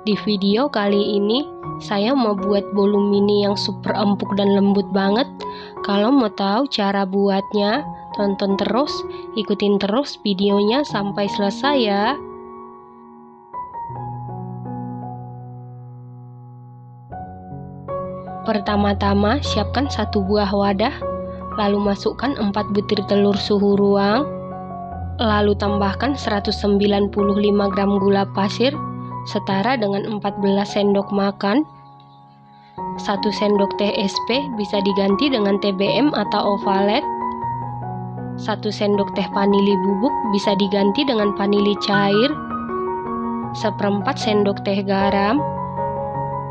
Di video kali ini saya mau buat bolu mini yang super empuk dan lembut banget. Kalau mau tahu cara buatnya, tonton terus, ikutin terus videonya sampai selesai ya. Pertama-tama siapkan 1 buah wadah, lalu masukkan 4 butir telur suhu ruang, lalu tambahkan 195 gram gula pasir setara dengan 14 sendok makan. 1 sendok teh SP bisa diganti dengan TBM atau ovalet. 1 sendok teh vanili bubuk bisa diganti dengan vanili cair. 1/4 sendok teh garam.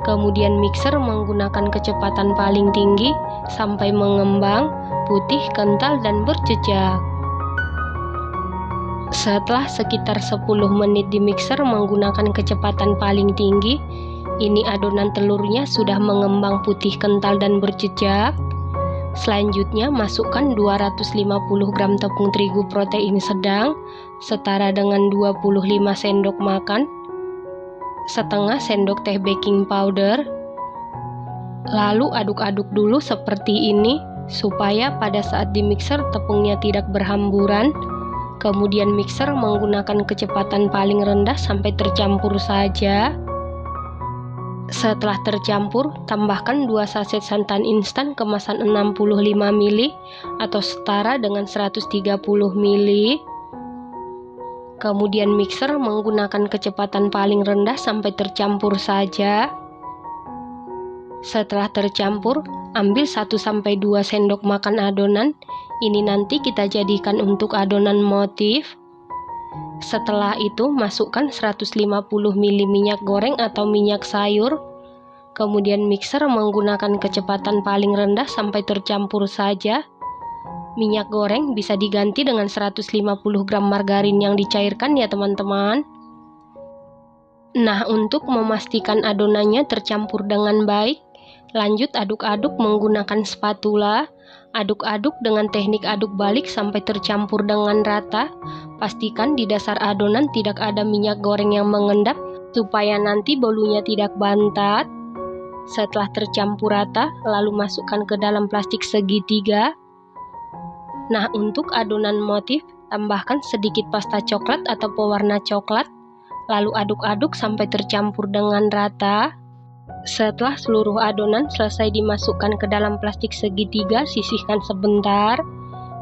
Kemudian mixer menggunakan kecepatan paling tinggi sampai mengembang, putih, kental, dan berjejak. Setelah sekitar 10 menit di mixer menggunakan kecepatan paling tinggi, ini adonan telurnya sudah mengembang putih, kental, dan berjejak. Selanjutnya masukkan 250 gram tepung terigu protein sedang setara dengan 25 sendok makan, setengah sendok teh baking powder. Lalu aduk-aduk dulu seperti ini supaya pada saat di mixer tepungnya tidak berhamburan. Kemudian mixer menggunakan kecepatan paling rendah sampai tercampur saja. Setelah tercampur, tambahkan 2 saset santan instan kemasan 65 ml atau setara dengan 130 ml. Kemudian mixer menggunakan kecepatan paling rendah sampai tercampur saja. Setelah tercampur, ambil 1-2 sendok makan adonan. Ini nanti kita jadikan untuk adonan motif. Setelah itu masukkan 150 ml minyak goreng atau minyak sayur. Kemudian mixer menggunakan kecepatan paling rendah sampai tercampur saja. Minyak goreng bisa diganti dengan 150 gram margarin yang dicairkan ya teman-teman. Nah, untuk memastikan adonannya tercampur dengan baik, lanjut aduk-aduk menggunakan spatula. Aduk-aduk dengan teknik aduk balik sampai tercampur dengan rata. Pastikan di dasar adonan tidak ada minyak goreng yang mengendap supaya nanti bolunya tidak bantat. Setelah tercampur rata, lalu masukkan ke dalam plastik segitiga. Nah, untuk adonan motif, tambahkan sedikit pasta coklat atau pewarna coklat. Lalu aduk-aduk sampai tercampur dengan rata. Setelah seluruh adonan selesai dimasukkan ke dalam plastik segitiga, sisihkan sebentar.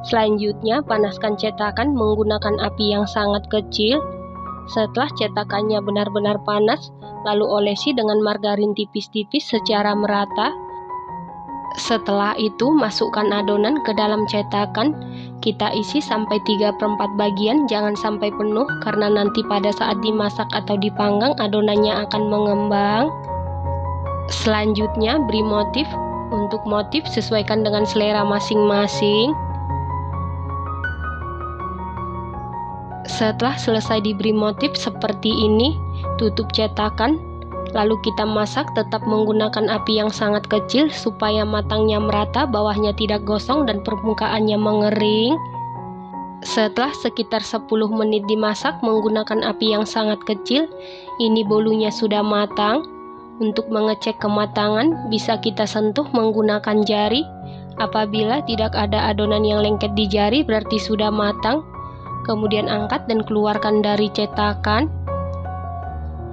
Selanjutnya, panaskan cetakan menggunakan api yang sangat kecil. Setelah cetakannya benar-benar panas, lalu olesi dengan margarin tipis-tipis secara merata. Setelah itu, masukkan adonan ke dalam cetakan. Kita isi sampai 3/4 bagian, jangan sampai penuh karena nanti pada saat dimasak atau dipanggang adonannya akan mengembang. Selanjutnya beri motif. Untuk motif sesuaikan dengan selera masing-masing. Setelah selesai diberi motif seperti ini, tutup cetakan. Lalu kita masak tetap menggunakan api yang sangat kecil supaya matangnya merata, bawahnya tidak gosong dan permukaannya mengering. Setelah sekitar 10 menit dimasak menggunakan api yang sangat kecil, ini bolunya sudah matang. Untuk mengecek kematangan, bisa kita sentuh menggunakan jari. Apabila tidak ada adonan yang lengket di jari, berarti sudah matang. Kemudian angkat dan keluarkan dari cetakan.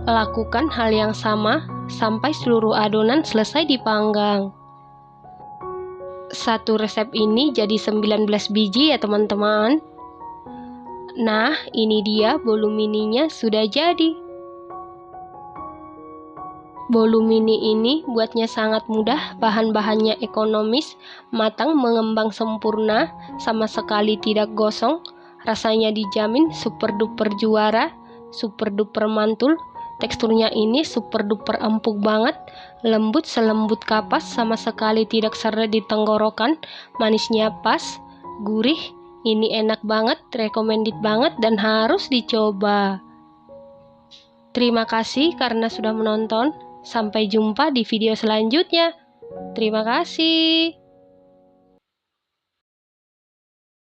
Lakukan hal yang sama sampai seluruh adonan selesai dipanggang. Satu resep ini jadi 19 biji ya teman-teman. Nah, ini dia bolu mininya sudah jadi. Bolu mini ini buatnya sangat mudah, bahan-bahannya ekonomis, matang mengembang sempurna, sama sekali tidak gosong, rasanya dijamin super duper juara, super duper mantul, teksturnya ini super duper empuk banget, lembut selembut kapas, sama sekali tidak seret di tenggorokan, manisnya pas, gurih, ini enak banget, recommended banget dan harus dicoba. Terima kasih karena sudah menonton. Sampai jumpa di video selanjutnya. Terima kasih.